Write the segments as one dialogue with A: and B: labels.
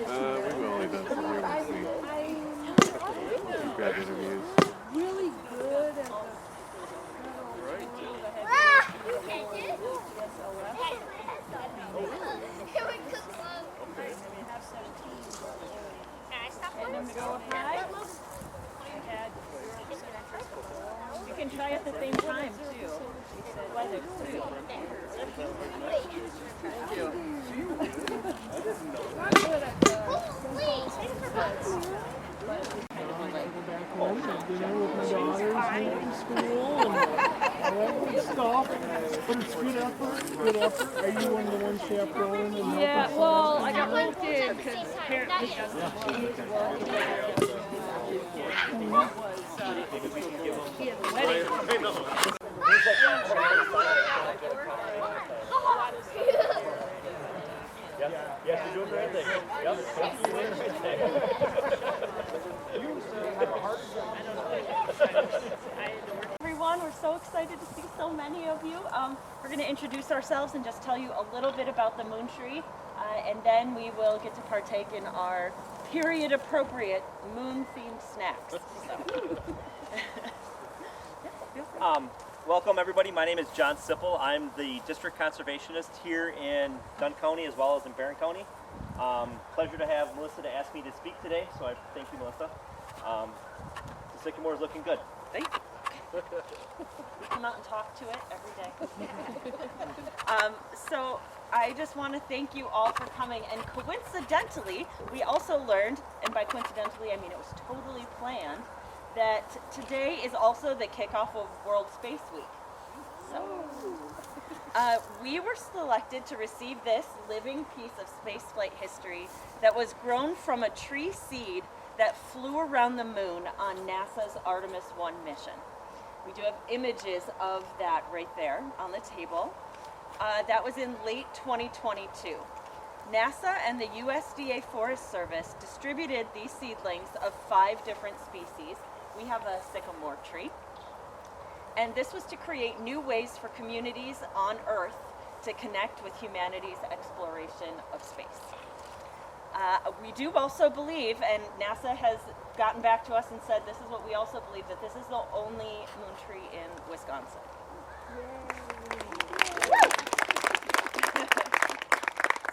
A: We've only done some grad interviews.
B: Really good at the
C: You can try at the same time too. Weather too.
B: But it's good effort, good effort. Are you one of the ones chaperoning and
C: Yeah, well, I got roped in because apparently he had a wedding.
D: Yes, you're doing the right thing. Yep, you're doing the right thing.
C: Everyone, we're so excited to see so many of you. We're going to introduce ourselves and just tell you a little bit about the MoonTree, and then we will get to partake in our period-appropriate moon-themed snacks.
D: Welcome everybody, my name is John Sipple. I'm the District Conservationist here in Dunn County as well as in Barron County. Pleasure to have Melissa to ask me to speak today, so I thank you, Melissa. The sycamore is looking good.
C: Thank you. We come out and talk to it every day. So I just want to thank you all for coming, and coincidentally, we also learned, and by coincidentally I mean it was totally planned, that today is also the kickoff of World Space Week. So we were selected to receive this living piece of spaceflight history that was grown from a tree seed that flew around the moon on NASA's Artemis 1 mission. We do have images of that right there on the table. That was in late 2022. NASA and the USDA Forest Service distributed these seedlings of 5 different species. We have a sycamore tree. And this was to create new ways for communities on Earth to connect with humanity's exploration of space. We do also believe, and NASA has gotten back to us and said this is what we also believe, that this is the only moon tree in Wisconsin.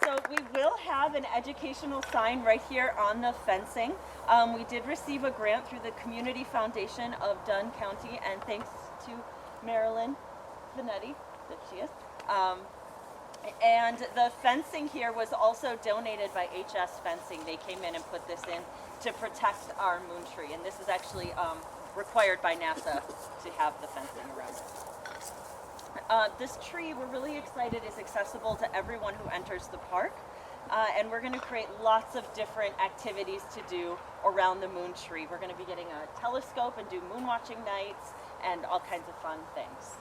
C: So we will have an educational sign right here on the fencing. We did receive a grant through the Community Foundation of Dunn County, and thanks to Marilyn Vanetti, that she is. And the fencing here was also donated by HS Fencing. They came in and put this in to protect our moon tree, and this is actually required by NASA to have the fencing around it. This tree, we're really excited, is accessible to everyone who enters the park, and we're going to create lots of different activities to do around the moon tree. We're going to be getting a telescope and do moon watching nights and all kinds of fun things.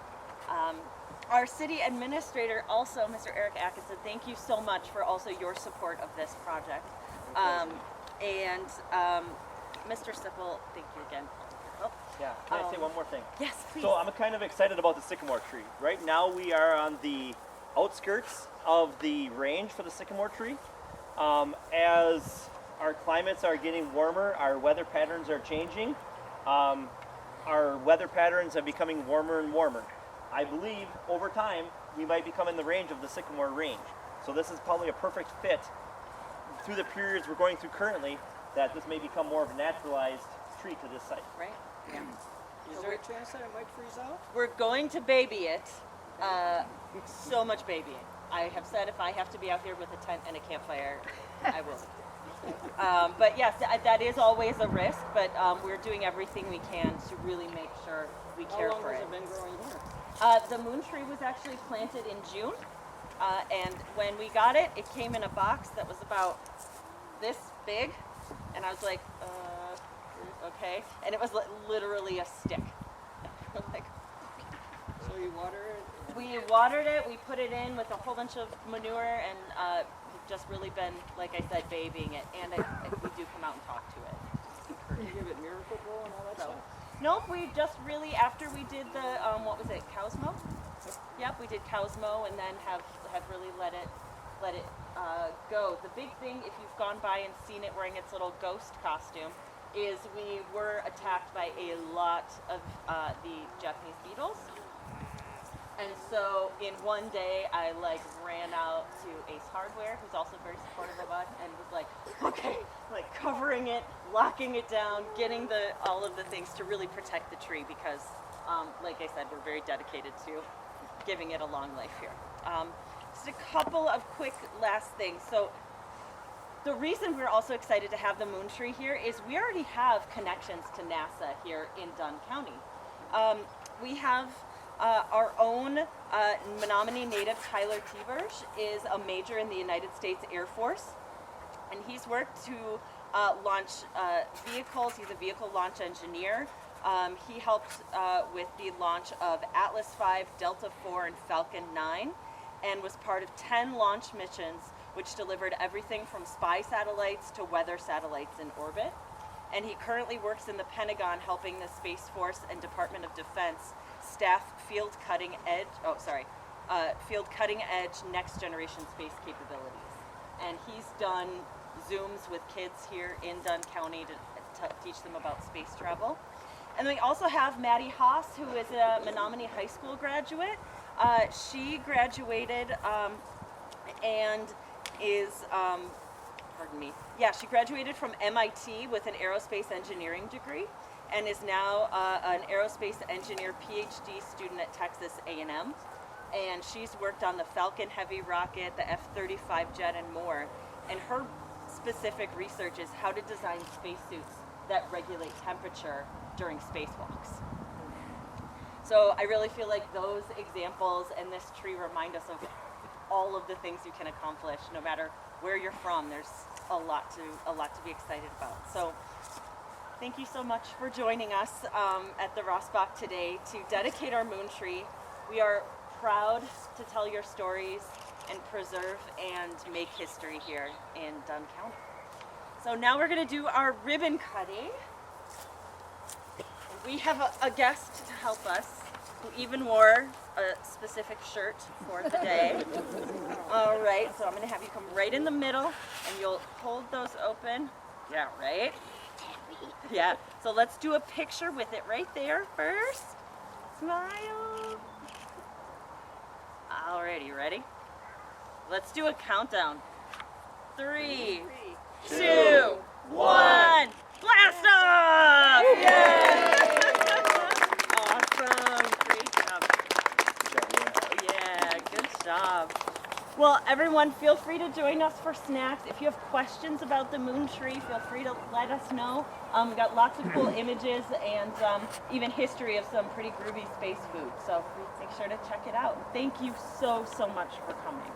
C: Our city administrator also, Mr. Eric Atkinson, thank you so much for also your support of this project. And Mr. Sipple, thank you again.
D: Yeah, can I say one more thing?
C: Yes, please.
D: So I'm kind of excited about the sycamore tree. Right now we are on the outskirts of the range for the sycamore tree. As our climates are getting warmer, our weather patterns are changing. Our weather patterns are becoming warmer and warmer. I believe over time we might become in the range of the sycamore range. So this is probably a perfect fit through the periods we're going through currently, that this may become more of a naturalized tree to this site.
C: Right? Yeah.
E: Is there a chance that it might freeze out?
C: We're going to baby it, so much babying. I have said if I have to be out here with a tent and a campfire, I will. But yes, that is always a risk, but we're doing everything we can to really make sure we care for it.
E: How long has it been growing here?
C: The moon tree was actually planted in June, and when we got it, it came in a box that was about this big, and I was like, okay, and it was literally a stick. Like,
E: so you water it?
C: We watered it, we put it in with a whole bunch of manure, and we've just really been, like I said, babying it, and we do come out and talk to it.
E: Do you give it Miracle Grow and all that stuff?
C: Nope, we just really, after we did the, what was it, cow's mow? Yep, we did cow's mow, and then have really let it go. The big thing, if you've gone by and seen it wearing its little ghost costume, is we were attacked by a lot of the Japanese beetles. And so in one day, I like ran out to Ace Hardware, who's also very supportive of us, and was like, okay, like covering it, locking it down, getting all of the things to really protect the tree because, like I said, we're very dedicated to giving it a long life here. Just a couple of quick last things. So the reason we're also excited to have the MoonTree here is we already have connections to NASA here in Dunn County. We have our own Menominee native, Tyler Teversh, is a major in the United States Air Force, and he's worked to launch vehicles. He's a vehicle launch engineer. He helped with the launch of Atlas V, Delta IV, and Falcon 9, and was part of 10 launch missions which delivered everything from spy satellites to weather satellites in orbit. And he currently works in the Pentagon helping the Space Force and Department of Defense staff field cutting edge next generation space capabilities. And he's done Zooms with kids here in Dunn County to teach them about space travel. And we also have Maddie Haas, who is a Menominee High School graduate. She graduated and is, she graduated from MIT with an aerospace engineering degree and is now an aerospace engineer PhD student at Texas A&M. And she's worked on the Falcon Heavy rocket, the F-35 jet, and more. And her specific research is how to design spacesuits that regulate temperature during spacewalks. So I really feel like those examples and this tree remind us of all of the things you can accomplish, no matter where you're from. There's a lot to be excited about. So thank you so much for joining us at the Rassbach today to dedicate our MoonTree. We are proud to tell your stories and preserve and make history here in Dunn County. So now we're going to do our ribbon cutting. We have a guest to help us who even wore a specific shirt for the day. All right, so I'm going to have you come right in the middle and you'll hold those open. Yeah, right? Yeah, so let's do a picture with it right there first. Smile. Alrighty, ready? Let's do a countdown. 3, 2, 1, blast off! Yay! Awesome, great job. Yeah, good job. Well, everyone, feel free to join us for snacks. If you have questions about the MoonTree, feel free to let us know. We've got lots of cool images and even history of some pretty groovy space food. So make sure to check it out. Thank you so much for coming.